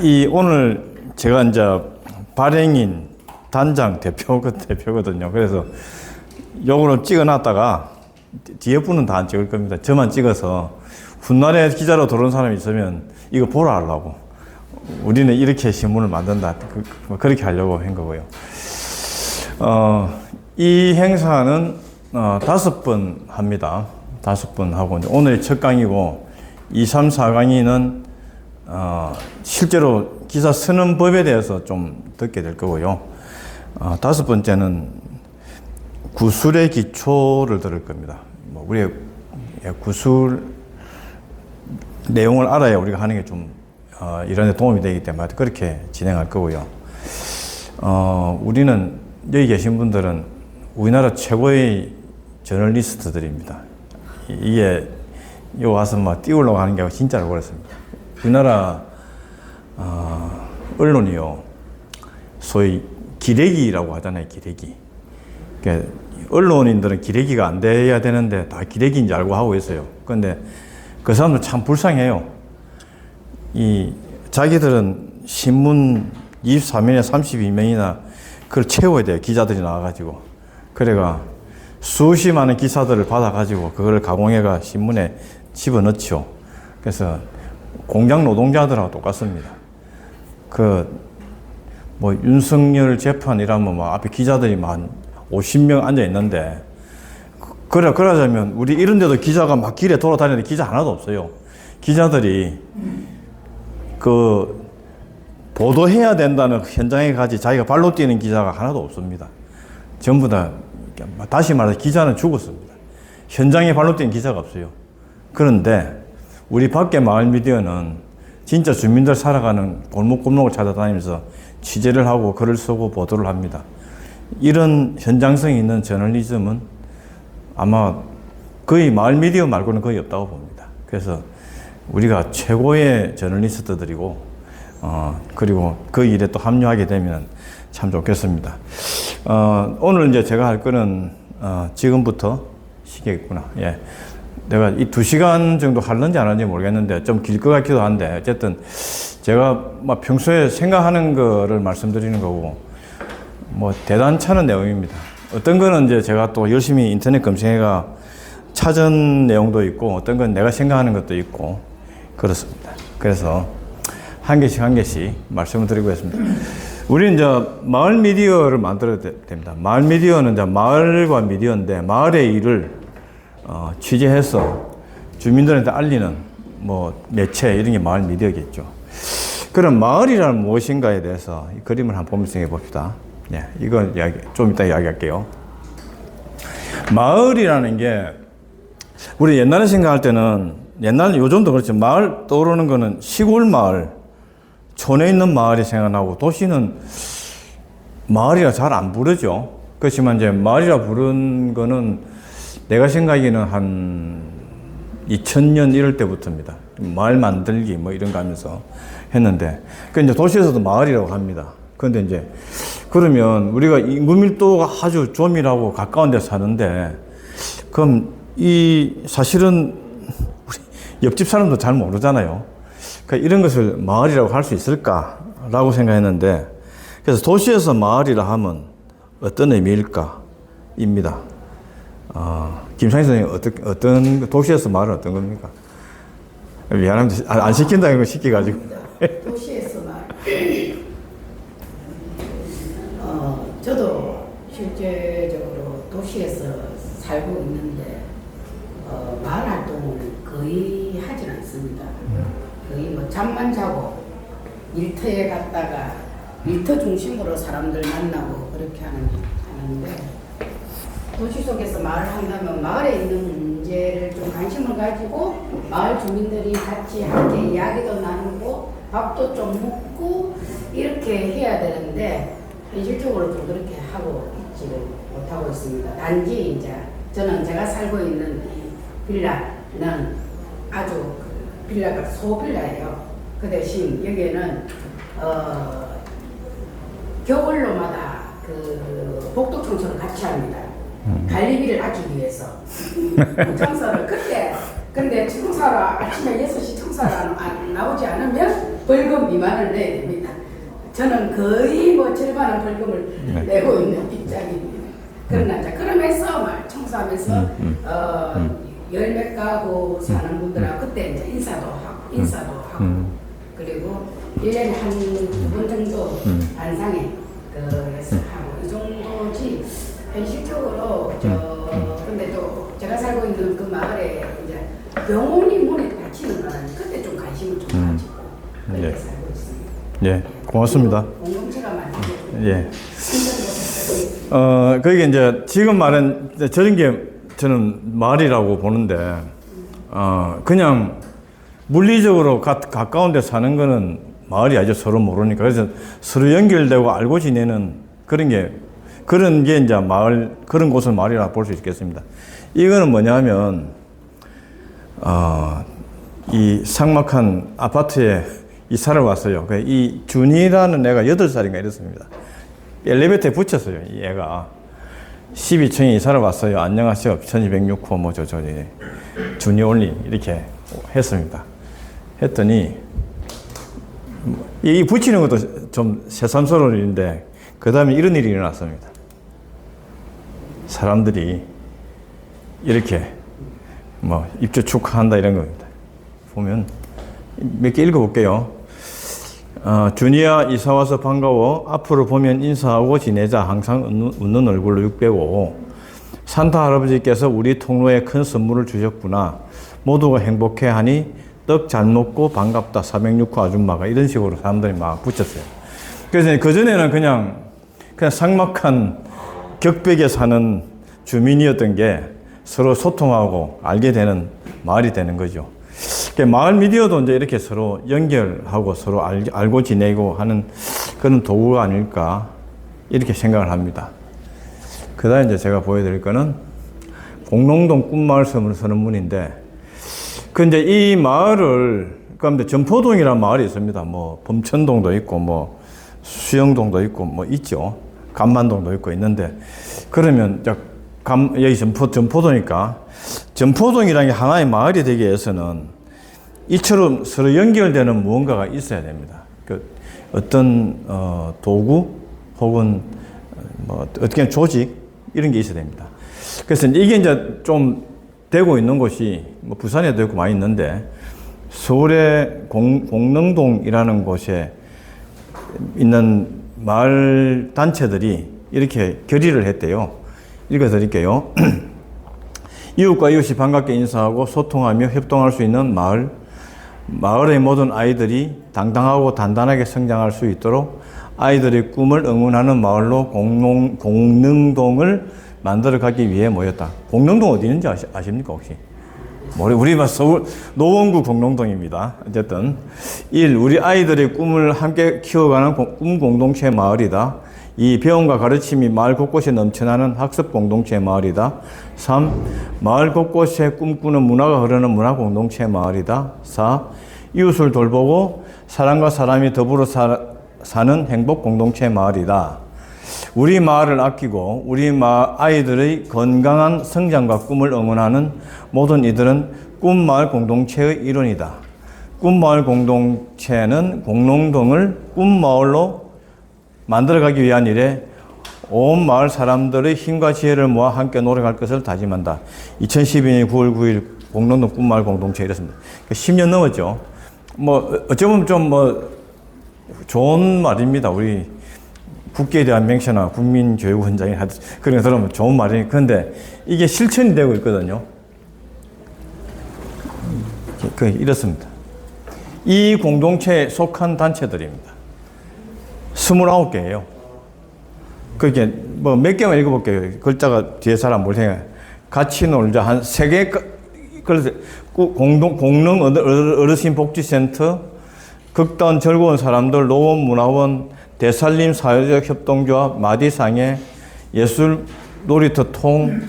이 오늘 제가 이제 발행인 단장 대표거든요. 그래서 요거를 찍어놨다가 뒤에 분은 다 안 찍을 겁니다. 저만 찍어서 훗날에 기자로 들어온 사람이 있으면 이거 보라 하려고. 우리는 이렇게 신문을 만든다. 그렇게 하려고 한 거고요. 이 행사는 5번 합니다. 5번 하고 오늘이 첫 강의고 2, 3, 4강의는 실제로 기사 쓰는 법에 대해서 좀 듣게 될 거고요. 5번째는 구술의 기초를 들을 겁니다. 뭐 우리의 구술 내용을 알아야 우리가 하는 게 좀 이런 데 도움이 되기 때문에 그렇게 진행할 거고요. 우리는 여기 계신 분들은 우리나라 최고의 저널리스트들입니다. 이게 여기 와서 막 띄우려고 하는 게 진짜로 그렇습니다. 우리나라 언론이요, 소위 기레기라고 하잖아요. 기레기. 그러니까 언론인들은 기레기가 안 돼야 되는데 다 기레기인지 알고 하고 있어요. 그런데 그 사람들 참 불쌍해요. 자기들은 신문 24명이나 32명이나 그걸 채워야 돼요. 기자들이 나와가지고. 그래가 수십 많은 기사들을 받아가지고 그걸 가공해가 신문에 집어넣죠. 그래서 공장 노동자들하고 똑같습니다. 뭐 윤석열 재판이라면 막 앞에 기자들이 막 50명 앉아 있는데, 그러자면 우리 이런 데도 기자가 막 길에 돌아다니는데 기자 하나도 없어요. 기자들이 보도해야 된다는 현장에 가지 자기가 발로 뛰는 기자가 하나도 없습니다. 전부 다, 다시 말해서 기자는 죽었습니다. 현장에 발로 뛰는 기자가 없어요. 그런데 우리 밖에 마을 미디어는 진짜 주민들 살아가는 골목골목을 찾아다니면서 취재를 하고 글을 쓰고 보도를 합니다. 이런 현장성이 있는 저널리즘은 아마 거의 마을 미디어 말고는 거의 없다고 봅니다. 그래서 우리가 최고의 저널리스트들이고, 그리고 그 일에 또 합류하게 되면 참 좋겠습니다. 오늘 이제 제가 할 거는, 지금부터 시계겠구나. 예. 내가 이 2시간 정도 할는지 안 하는지 모르겠는데 좀 길 것 같기도 한데, 어쨌든 제가 막 평소에 생각하는 거를 말씀드리는 거고, 뭐 대단찮은 내용입니다. 어떤 거는 이제 제가 또 열심히 인터넷 검색해가 찾은 내용도 있고, 어떤 건 내가 생각하는 것도 있고, 그렇습니다. 그래서 한 개씩 말씀을 드리고 있습니다. 우리는 이제 마을 미디어를 만들어야 됩니다. 마을 미디어는 이제 마을과 미디어인데, 마을의 일을 취재해서 주민들한테 알리는 뭐 매체, 이런 게 마을 미디어겠죠. 그럼 마을이란 무엇인가에 대해서 이 그림을 한번 보면서 해 봅시다. 예, 이건 좀 이따 이야기할게요. 마을이라는 게, 우리 옛날에 생각할 때는, 옛날에 요즘도 그렇지만 마을 떠오르는 거는 시골 마을, 촌에 있는 마을이 생각나고, 도시는 마을이라 잘 안 부르죠. 그렇지만 이제 마을이라 부른 거는 내가 생각하기에는 한 2000년 이럴 때부터입니다. 마을 만들기 뭐 이런 거 하면서 했는데, 그 이제 도시에서도 마을이라고 합니다. 그런데 이제 그러면 우리가 인구 밀도가 아주 조밀하고 가까운 데 사는데, 그럼 사실은 우리 옆집 사람도 잘 모르잖아요. 그러니까 이런 것을 마을이라고 할 수 있을까라고 생각했는데, 그래서 도시에서 마을이라 하면 어떤 의미일까입니다. 김상희 선생님, 어떤 도시에서 마을은 어떤 겁니까? 미안합니다. 안 시킨다는 거 시켜가지고. 도시에서 마을. 저도 실제적으로 도시에서 살고 있는데, 마을 활동을 거의 하진 않습니다. 거의 뭐 잠만 자고 일터에 갔다가 일터 중심으로 사람들 만나고 그렇게 하는데, 도시 속에서 마을 한다면 마을에 있는 문제를 좀 관심을 가지고 마을 주민들이 같이 함께 이야기도 나누고 밥도 좀 먹고 이렇게 해야 되는데, 현실적으로 좀 그렇게 하고 있지를 못하고 있습니다. 단지 이제 저는 제가 살고 있는 이 빌라는 아주 빌라가 소빌라예요. 그 대신 여기에는 겨울로마다 그 복도 청소를 같이 합니다. 관리비를 아끼기 위해서 청소를 그때 근데 청사로 아침에 6시 청사로 안 나오지 않으면 벌금 미만을 내야 됩니다. 저는 거의 뭐 절반의 벌금을 내고 있는 입장입니다. 그러나 이제 그러면서 청소하면서 열 몇 가구 사는 분들하고 그때 이제 인사도 하고 그리고 1년에 한 2번 정도 반상회 그래서 하고 이 정도지 현실적으로 근데 또 제가 살고 있는 그 마을에 이제 병원이 문에 닫히는 바람에 그때 좀 관심을 좀 가지고 그렇게 예. 살고 있습니다. 예, 고맙습니다. 공동체가 만들어지고 예. 그게 이제 지금 말은 이제 저런 게 저는 마을이라고 보는데, 그냥 물리적으로 가까운 데 사는 거는 마을이 아주 서로 모르니까. 그래서 서로 연결되고 알고 지내는 그런 게 이제 마을, 그런 곳을 마을이라고 볼 수 있겠습니다. 이거는 뭐냐면, 이 삭막한 아파트에 이사를 왔어요. 이 준이라는 애가 8살인가 이랬습니다. 엘리베이터에 붙였어요, 이 애가. 12층에 이사를 왔어요. 안녕하세요. 1206호, 준이 올리, 이렇게 했습니다. 했더니, 이 붙이는 것도 좀 새삼스러운 일인데, 그 다음에 이런 일이 일어났습니다. 사람들이 이렇게, 입주 축하한다 이런 겁니다. 보면, 몇 개 읽어볼게요. 준이야, 이사 와서 반가워. 앞으로 보면 인사하고 지내자. 항상 웃는 얼굴로 605. 산타 할아버지께서 우리 통로에 큰 선물을 주셨구나. 모두가 행복해하니 떡 잘 먹고 반갑다. 406호 아줌마가. 이런 식으로 사람들이 막 붙였어요. 그래서 그전에는 그냥 삭막한 격백에 사는 주민이었던 게 서로 소통하고 알게 되는 마을이 되는 거죠. 마을 미디어도 이제 이렇게 서로 연결하고 서로 알고 지내고 하는 그런 도구가 아닐까 이렇게 생각을 합니다. 그 다음에 이제 제가 보여드릴 거는 공농동 꿈마을 서는 문인데, 근데 이 마을을, 그러니까 점포동이라는 마을이 있습니다. 범천동도 있고, 수영동도 있고, 있죠. 감만동도 있고 있는데, 그러면 여기 점포도니까, 점포동이라는 게 하나의 마을이 되기 위해서는 이처럼 서로 연결되는 무언가가 있어야 됩니다. 어떤 도구 혹은 어떻게 조직 이런 게 있어야 됩니다. 그래서 이게 이제 좀 되고 있는 곳이 부산에도 있고 많이 있는데, 서울의 공릉동이라는 곳에 있는 마을 단체들이 이렇게 결의를 했대요. 읽어드릴게요. 이웃과 이웃이 반갑게 인사하고 소통하며 협동할 수 있는 마을의 모든 아이들이 당당하고 단단하게 성장할 수 있도록 아이들의 꿈을 응원하는 마을로 공릉동을 만들어가기 위해 모였다. 공릉동 어디 있는지 아십니까 혹시? 우리 서울 노원구 공릉동입니다. 어쨌든 1. 우리 아이들의 꿈을 함께 키워가는 꿈 공동체 마을이다. 2. 배움과 가르침이 마을 곳곳에 넘쳐나는 학습 공동체 마을이다. 3. 마을 곳곳에 꿈꾸는 문화가 흐르는 문화 공동체 마을이다. 4. 이웃을 돌보고 사람과 사람이 더불어 사는 행복 공동체 마을이다. 우리 마을을 아끼고 우리 아이들의 건강한 성장과 꿈을 응원하는 모든 이들은 꿈마을 공동체의 일원이다. 꿈마을 공동체는 공릉동을 꿈마을로 만들어가기 위한 일에 온 마을 사람들의 힘과 지혜를 모아 함께 노력할 것을 다짐한다. 2012년 9월 9일 공릉동 꿈마을 공동체 이랬습니다. 10년 넘었죠. 어쩌면 좀 좋은 말입니다. 우리 국기에 대한 맹세나 국민교육원장이 그런 거 들으면 좋은 말이니. 그런데 이게 실천이 되고 있거든요. 이렇습니다. 이 공동체에 속한 단체들입니다. 29개예요. 그게 몇 개만 읽어볼게요. 글자가 뒤에 잘 안 보이니까. 같이 놀자 한 3개. 그래서 공릉 어르신 복지센터, 극단 즐거운 사람들 노원문화원, 대살림 사회적 협동조합, 마디상해, 예술 놀이터 통,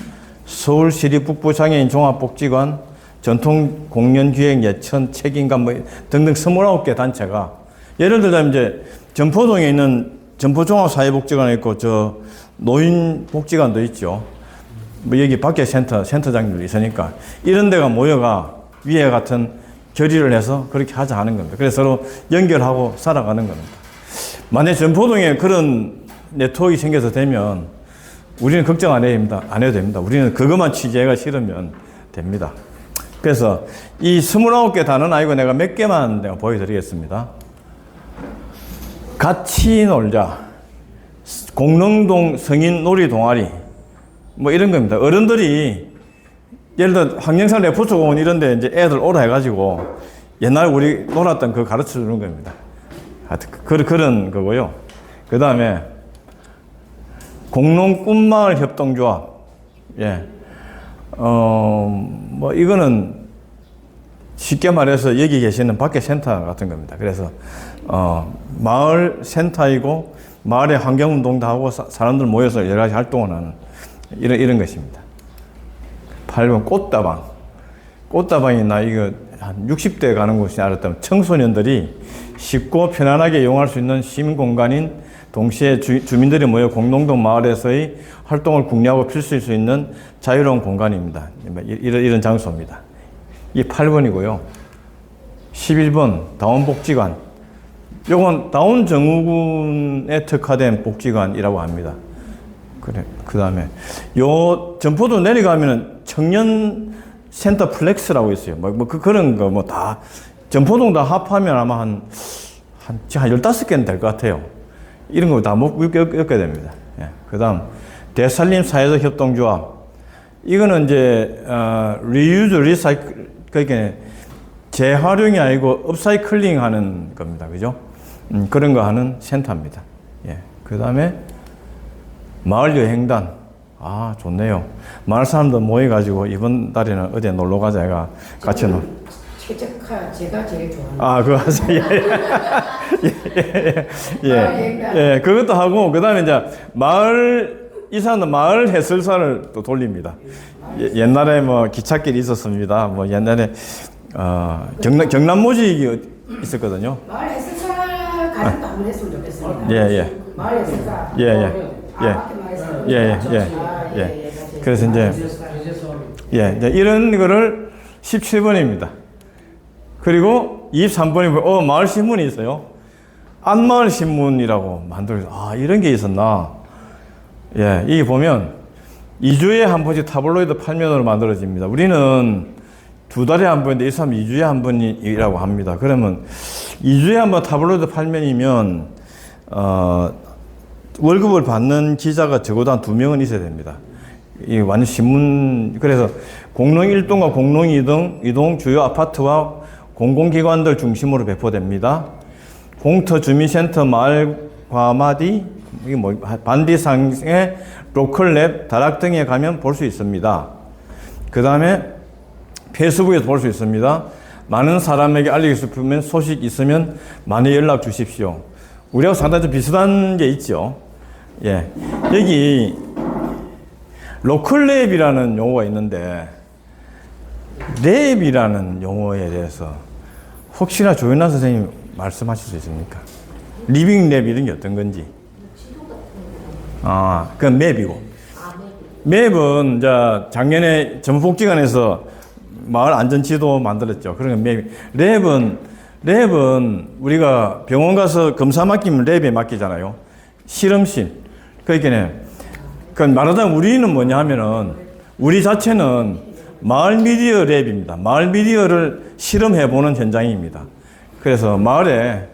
서울시립 북부장애인 종합복지관, 전통공연기획 예천, 책임감 등등 29개 단체가, 예를 들자면 이제 점포동에 있는 점포종합사회복지관이 있고 노인복지관도 있죠. 여기 밖에 센터장님도 있으니까 이런 데가 모여가 위에 같은 결의를 해서 그렇게 하자 하는 겁니다. 그래서 서로 연결하고 살아가는 겁니다. 만약 전포동에 그런 네트워크가 생겨서 되면 우리는 걱정 안 해도 됩니다. 우리는 그것만 취재가 싫으면 됩니다. 그래서 이 29개 단어는 아니고 내가 몇 개만 내가 보여드리겠습니다. 같이 놀자, 공릉동 성인 놀이 동아리, 뭐 이런 겁니다. 어른들이 예를 들어 황령산 레포츠공원 이런 데 이제 애들 오라 해가지고 옛날 우리 놀았던 그 가르쳐 주는 겁니다. 하여튼 그런 거고요. 그 다음에 공농 꿈마을 협동조합. 예. 뭐 이거는 쉽게 말해서 여기 계시는 밖에 센터 같은 겁니다. 그래서 마을 센터이고 마을의 환경운동도 하고 사람들 모여서 여러 가지 활동을 하는 이런 것입니다. 8번 꽃다방. 꽃다방이 나 이거 한 60대 가는 곳이 알았다면 청소년들이 쉽고 편안하게 이용할 수 있는 시민 공간인 동시에 주민들이 모여 공동동 마을에서의 활동을 국리하고 필수일 수 있는 자유로운 공간입니다. 이런 장소입니다. 이 8번이고요. 11번 다운복지관. 요건 다운 증후군에 특화된 복지관이라고 합니다. 그래. 그 다음에 요 전포도 내려가면은 청년 센터 플렉스라고 있어요. 그런 거 뭐 다 전포동 다 합하면 아마 한 15개는 될 것 같아요. 이런 거 다 겪게 됩니다. 예. 그 다음 대산림 사회적 협동조합. 이거는 이제 리유즈 리사이클, 그러니까 재활용이 아니고 업사이클링 하는 겁니다. 그죠? 그런 거 하는 센터입니다. 예. 그 다음에 마을여행단. 아, 좋네요. 마을 사람들 모여가지고 이번 달에는 어디 놀러 가자 해가 같이 최적화 제가 제일 좋아하는. 아, 그거 하세요. 예. 그것도 하고, 그 다음에 이제 이 사람들 마을 해설사를 또 돌립니다. 옛날에 뭐 기찻길이 있었습니다. 뭐 옛날에, 경남모직이 있었거든요. 마을 해설사 가족도 한번 했으면 좋겠습니다. 예. 마을 해설사. 예. 그래서 이제 이런 거를 17번입니다. 그리고 23번이 마을 신문이 있어요. 안마을 신문이라고 만들어서 이런 게 있었나. 예, 이게 보면 2주에 한 번씩 타블로이드 판면으로 만들어집니다. 우리는 2달에 한 번인데 이 사람 2주에 한 번이라고 합니다. 그러면 2주에 한 번 타블로이드 판면이면 월급을 받는 기자가 적어도 한 2명은 있어야 됩니다. 이 완전 신문. 그래서 공농 1동과 공농 2동 주요 아파트와 공공기관들 중심으로 배포됩니다. 공터 주민센터 마을 과마디, 이게 뭐 반디상의 로컬랩 다락 등에 가면 볼 수 있습니다. 그 다음에 페이스북에서 볼 수 있습니다. 많은 사람에게 알리고 싶으면 소식 있으면 많이 연락 주십시오. 우리하고 상당히 좀 비슷한 게 있죠. 예. 여기 로컬랩이라는 용어가 있는데 랩이라는 용어에 대해서 혹시나 조윤아 선생님 말씀하실 수 있습니까? 리빙 랩 이런 게 어떤 건지. 그건 맵이고. 맵은 작년에 전북복지관에서 마을 안전지도 만들었죠. 그런 건 맵. 랩은 우리가 병원 가서 검사 맡기면 랩에 맡기잖아요. 실험실. 그러니까 말하자면 우리는 뭐냐 하면은 우리 자체는 마을 미디어 랩입니다. 마을 미디어를 실험해보는 현장입니다. 그래서 마을에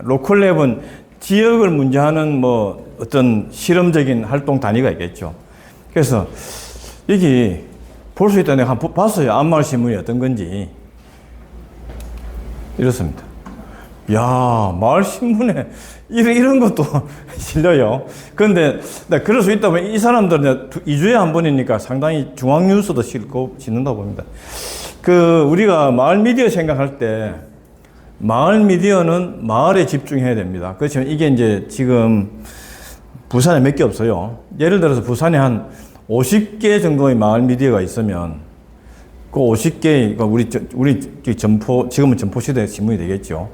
로컬 랩은 지역을 문제하는 뭐 어떤 실험적인 활동 단위가 있겠죠. 그래서 여기 볼 수 있다. 내가 한번 봤어요. 안마을 신문이 어떤 건지. 이렇습니다. 야, 마을 신문에 이런 것도 실려요. 그런데 그럴 수 있다 보면 이 사람들은 2주에 한 번이니까 상당히 중앙 뉴스도 싣는다고 봅니다. 우리가 마을 미디어 생각할 때 마을 미디어는 마을에 집중해야 됩니다. 그렇지만 이게 이제 지금 부산에 몇 개 없어요. 예를 들어서 부산에 한 50개 정도의 마을 미디어가 있으면 그 50개, 우리 지금은 전포시대 신문이 되겠죠.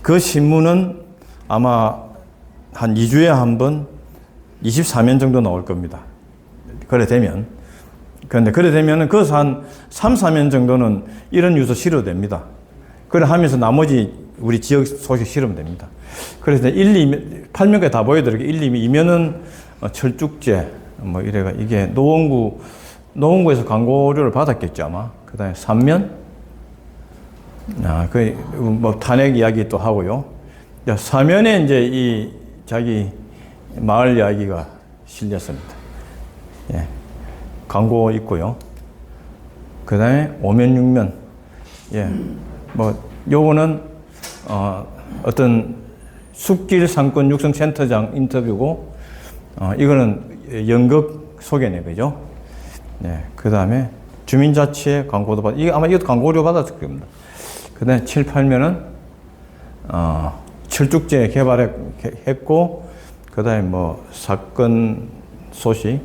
그 신문은 아마 한 2주에 한 번 24면 정도 나올 겁니다. 그래 되면 그런데 그래 되면은 그래서 한 3, 4년 정도는 이런 뉴스 실어도 됩니다. 그래 하면서 나머지 우리 지역 소식 실으면 됩니다. 그래서 1, 2, 8면까지 다 보여드릴게요. 1, 2, 2면은 철쭉제, 뭐 이래가 이게 노원구에서 광고료를 받았겠죠, 아마. 그 다음에 3면, 뭐 탄핵 이야기 또 하고요. 4면에 이제 이 자기 마을 이야기가 실렸습니다. 예. 광고 있고요. 그 다음에 5면, 6면. 예. 뭐, 요거는, 어떤 숲길 상권 육성 센터장 인터뷰고, 이거는 연극 소개네, 그죠? 네. 그 다음에 주민자치의 광고도 이것도 광고료 받았을 겁니다. 그 다음에 7, 8면은, 철쭉제 개발했고, 그 다음에 뭐, 사건 소식,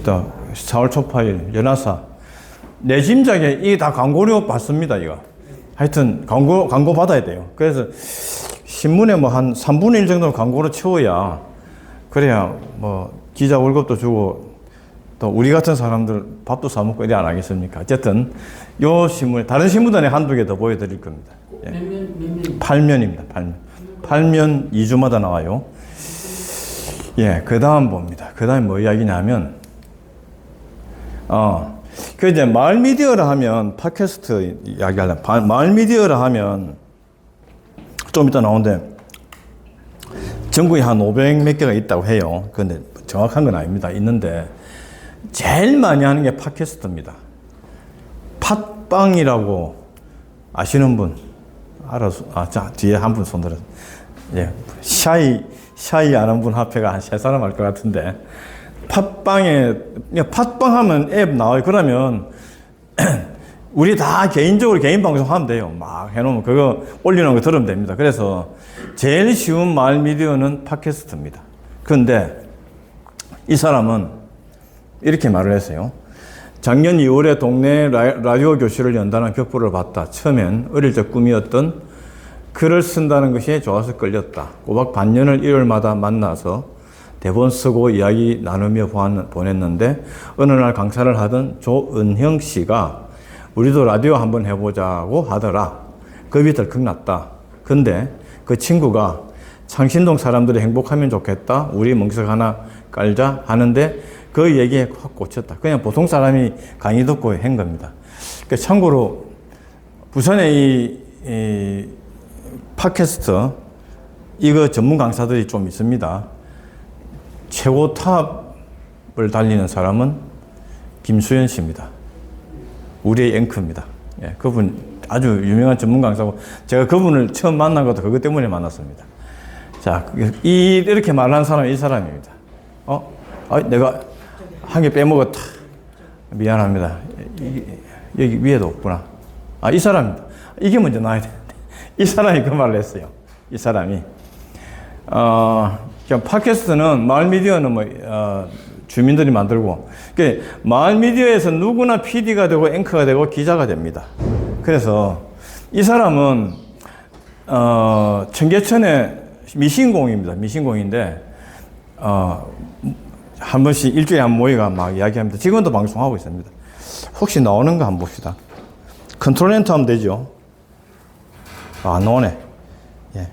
또 4월 초파일, 연화사. 내 짐작에 이게 다 광고료 받습니다, 이거. 하여튼, 광고 받아야 돼요. 그래서, 신문에 뭐 한 3분의 1 정도 광고로 채워야, 그래야 뭐, 기자 월급도 주고, 또 우리 같은 사람들 밥도 사먹고 이래 안 하겠습니까? 어쨌든, 요 신문, 다른 신문단에 한두 개 더 보여드릴 겁니다. 예. 몇 면? 8면입니다, 8면. 8면 2주마다 나와요. 예, 그 다음 봅니다. 그 다음에 뭐 이야기냐면, 그 이제 마을 미디어라 하면, 팟캐스트 이야기하려면, 마을 미디어라 하면, 좀 이따 나오는데, 전국에 한 500 몇 개가 있다고 해요. 그런데 정확한 건 아닙니다. 있는데, 제일 많이 하는 게 팟캐스트입니다. 팟빵이라고 아시는 분, 알아서, 자, 뒤에 한 분 손들어. 예, 샤이 아는 분 앞에가 한 3사람 할 것 같은데, 팟빵 하면 앱 나와요. 그러면, 우리 다 개인적으로 개인 방송 하면 돼요. 막 해놓으면 그거 올리는 거 들으면 됩니다. 그래서 제일 쉬운 마을 미디어는 팟캐스트입니다. 그런데 이 사람은 이렇게 말을 했어요. 작년 2월에 동네 라디오 교실을 연다는 벽보를 봤다. 처음엔 어릴 적 꿈이었던 글을 쓴다는 것이 좋아서 끌렸다. 꼬박 반년을 일요일마다 만나서 대본 쓰고 이야기 나누며 보냈는데 어느 날 강사를 하던 조은형 씨가 우리도 라디오 한번 해보자고 하더라. 겁이 덜컥 났다. 근데 그 친구가 창신동 사람들이 행복하면 좋겠다. 우리 멍석 하나 깔자 하는데 그 얘기에 확 꽂혔다. 그냥 보통 사람이 강의 듣고 한 겁니다. 그러니까 참고로 부산에 이 팟캐스트 이거 전문 강사들이 좀 있습니다. 최고 탑을 달리는 사람은 김수현 씨입니다. 우리의 앵커입니다. 예, 그분 아주 유명한 전문 강사고 제가 그분을 처음 만난 것도 그것 때문에 만났습니다. 자, 이렇게 말하는 사람이 이 사람입니다. 내가 한 개 빼먹었다. 미안합니다. 여기 위에도 없구나. 이 사람입니다. 이게 먼저 나와야 되는데. 이 사람이 그 말을 했어요. 이 사람이. 팟캐스트는, 마을 미디어는 주민들이 만들고, 마을 미디어에서 누구나 PD가 되고 앵커가 되고 기자가 됩니다. 그래서 이 사람은, 청계천의 미신공입니다. 미신공인데, 한 번씩 일주일에 한 모이가 막 이야기합니다. 지금도 방송하고 있습니다. 혹시 나오는 거 한번 봅시다. 컨트롤 엔터 하면 되죠. 안 나오네. 예.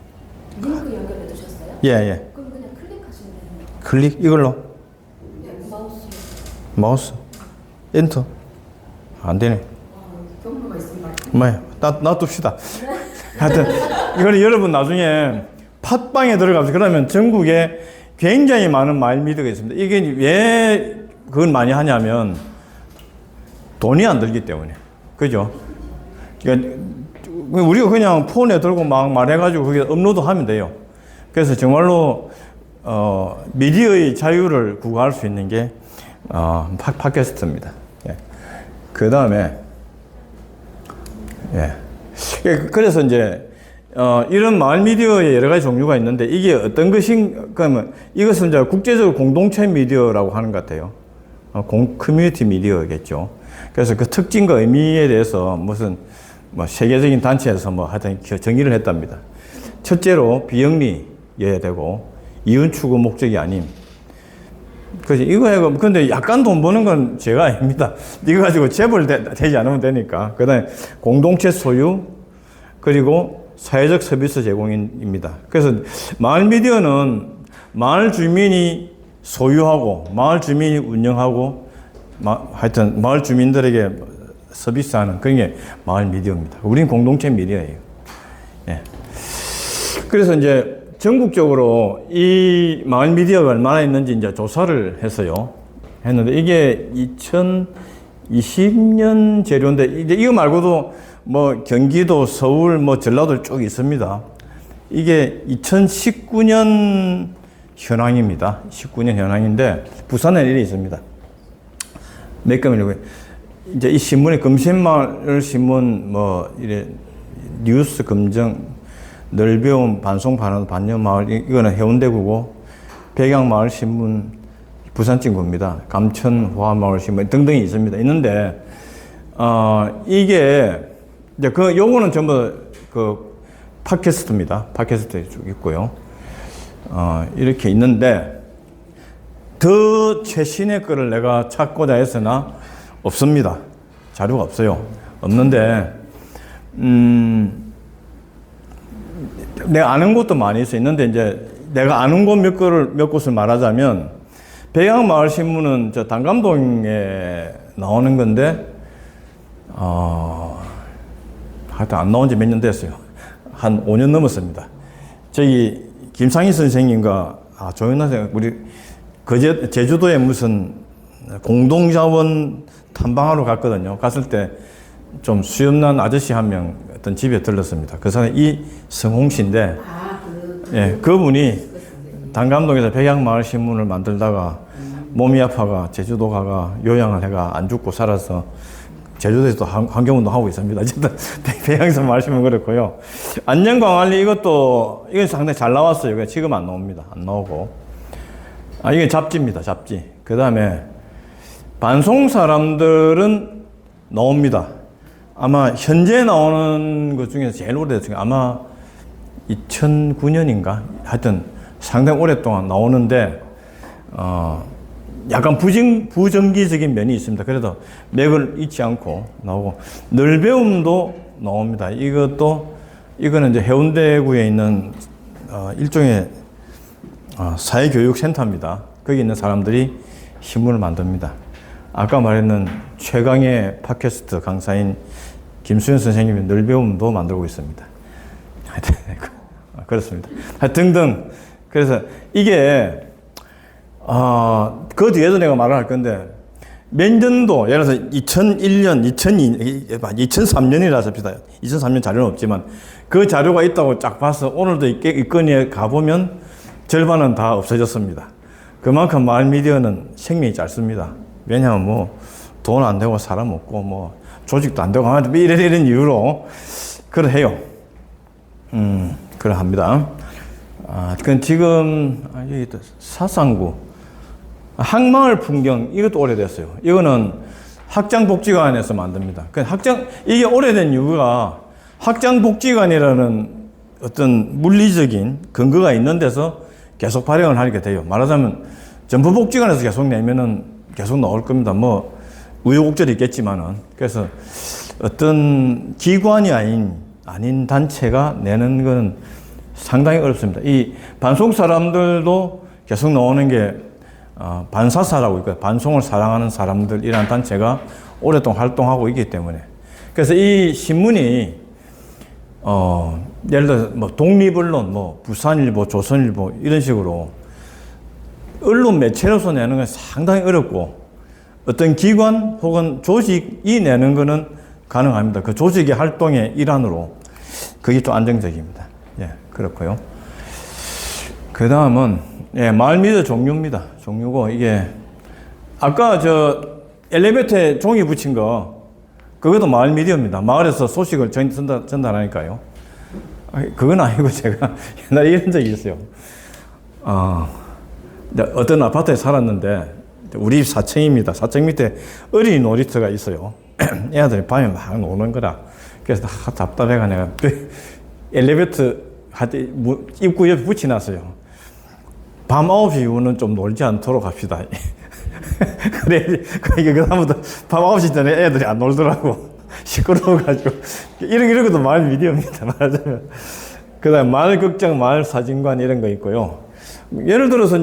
링크 연결해 두셨어요? 예. 그럼 그냥 클릭하시면 됩니다. 클릭? 이걸로? 네, 마우스. 엔터. 안 되네. 경로가 있습니다. 뭐야? 놔둡시다. 하여튼, 이거는 여러분 나중에 팟빵에 들어가서 그러면 전국에 굉장히 많은 마을 미디어가 있습니다. 이게 왜 그걸 많이 하냐면 돈이 안 들기 때문에. 그죠? 그러니까 우리가 그냥 폰에 들고 막 말해가지고 거기에 업로드 하면 돼요. 그래서 정말로, 미디어의 자유를 구가할 수 있는 게, 팟캐스트입니다. 예. 그 다음에, 예. 그래서 이제, 이런 마을 미디어의 여러 가지 종류가 있는데 이게 어떤 그러면 이것은 이제 국제적으로 공동체 미디어라고 하는 것 같아요. 커뮤니티 미디어겠죠. 그래서 그 특징과 의미에 대해서 무슨 세계적인 단체에서 하여튼 정의를 했답니다. 첫째로 비영리여야 되고 이윤 추구 목적이 아님. 그지 이거 해고 근데 약간 돈 버는 건 제가 아닙니다. 이거 가지고 재벌 되지 않으면 되니까. 그다음에 공동체 소유 그리고 사회적 서비스 제공입니다. 그래서 마을 미디어는 마을 주민이 소유하고 마을 주민이 운영하고 하여튼 마을 주민들에게 서비스하는 그런 게 마을 미디어입니다. 우리는 공동체 미디어예요. 예. 그래서 이제 전국적으로 이 마을 미디어가 얼마나 있는지 이제 조사를 했어요. 했는데 이게 2020년 재료인데 이제 이거 말고도 뭐 경기도, 서울, 뭐 전라도 쭉 있습니다. 이게 2019년 현황입니다. 19년 현황인데 부산에 이래 있습니다. 몇 건이라고요? 이제 이 신문에 금신마을 신문 뭐 이래 뉴스 검정 넓배움 반송 반려마을 이거는 해운대구고 백양마을 신문 부산 친구입니다. 감천화마을 신문 등등이 있습니다. 있는데 이게 이제 요거는 전부 팟캐스트입니다. 팟캐스트에 쭉 있고요. 이렇게 있는데 더 최신의 거를 내가 찾고자 했으나 없습니다. 자료가 없어요. 없는데 내가 아는 곳도 많이 있어 있는데 이제 내가 아는 곳 몇 곳을 말하자면 백양마을 신문은 저 단감동에 나오는 건데 하여튼 안 나온 지 몇 년 됐어요. 한 5년 넘었습니다. 저기 김상희 선생님과 조현아 선생님 우리 제주도에 무슨 공동자원 탐방하러 갔거든요. 갔을 때 좀 수염난 아저씨 한 명 어떤 집에 들렀습니다. 그 사람이 이성홍 씨인데 예, 그분이 단감동에서 백양마을 신문을 만들다가 몸이 아파가 제주도 가가 요양을 해가 안 죽고 살아서 제주도에서도 환경운동 하고 있습니다. 어쨌든 백양에서 마을 신문 그렇고요. 안녕광안리 이건 상당히 잘 나왔어요. 이거 지금 안 나옵니다. 안 나오고 이게 잡지입니다. 잡지. 그 다음에 반송 사람들은 나옵니다. 아마 현재 나오는 것 중에서 제일 오래됐어요. 아마 2009년인가? 하여튼 상당히 오랫동안 나오는데 약간 부정기적인 면이 있습니다. 그래도 맥을 잊지 않고 나오고 넓배움도 나옵니다. 이거는 이제 해운대구에 있는 일종의 사회교육센터입니다. 거기 있는 사람들이 신문을 만듭니다. 아까 말했는 최강의 팟캐스트 강사인 김수현 선생님이 넓배움도 만들고 있습니다. 하여튼 그렇습니다. 등등. 그래서 이게 그 뒤에도 내가 말을 할 건데 몇 년도 예를 들어서 2001년, 2003년이라 삽시다. 2003년 자료는 없지만 그 자료가 있다고 쫙 봐서 오늘도 있거니에 가보면 절반은 다 없어졌습니다. 그만큼 마을 미디어는 생명이 짧습니다. 왜냐하면 뭐 돈 안 되고 사람 없고 뭐 조직도 안 되고 이런 이유로 그러해요. 그러합니다. 그건 지금 여기 또 사상구 항마을 풍경 이것도 오래됐어요. 이거는 학장복지관에서 만듭니다. 이게 오래된 이유가 학장복지관이라는 어떤 물리적인 근거가 있는 데서 계속 발행을 하게 돼요. 말하자면 정부복지관에서 계속 내면은 계속 나올 겁니다. 뭐 우여곡절이 있겠지만은. 그래서 어떤 기관이 아닌 단체가 내는 건 상당히 어렵습니다. 이 반송 사람들도 계속 나오는 게 반사사라고 있고요. 반송을 사랑하는 사람들이라는 단체가 오랫동안 활동하고 있기 때문에. 그래서 이 신문이 예를 들어 뭐 독립언론, 뭐 부산일보, 조선일보 이런 식으로 언론 매체로서 내는 건 상당히 어렵고 어떤 기관 혹은 조직이 내는 거는 가능합니다. 그 조직의 활동의 일환으로 그게 좀 안정적입니다. 예, 그렇고요. 그 다음은 마을 미디어 종류입니다. 종류고 이게 아까 저 엘리베이터에 종이 붙인 거 그것도 마을 미디어입니다. 마을에서 소식을 전달하니까요. 그건 아니고 제가 옛날에 이런 적이 있어요. 어떤 아파트에 살았는데 우리 집 4층입니다. 4층 밑에 어린이 놀이터가 있어요. 애들이 밤에 막 노는 거라. 그래서 답답해가 내가 엘리베이터 입구 옆에 붙여놨어요. 밤 9시 이후는 좀 놀지 않도록 합시다. 그래, 이게 그다음부터 밤 9시 전에 애들이 안 놀더라고. 시끄러워가지고. 이런 것도 마을 미디어입니다. 말하자면. 그 다음에 마을 극장, 마을 사진관 이런 거 있고요. 예를 들어서 이제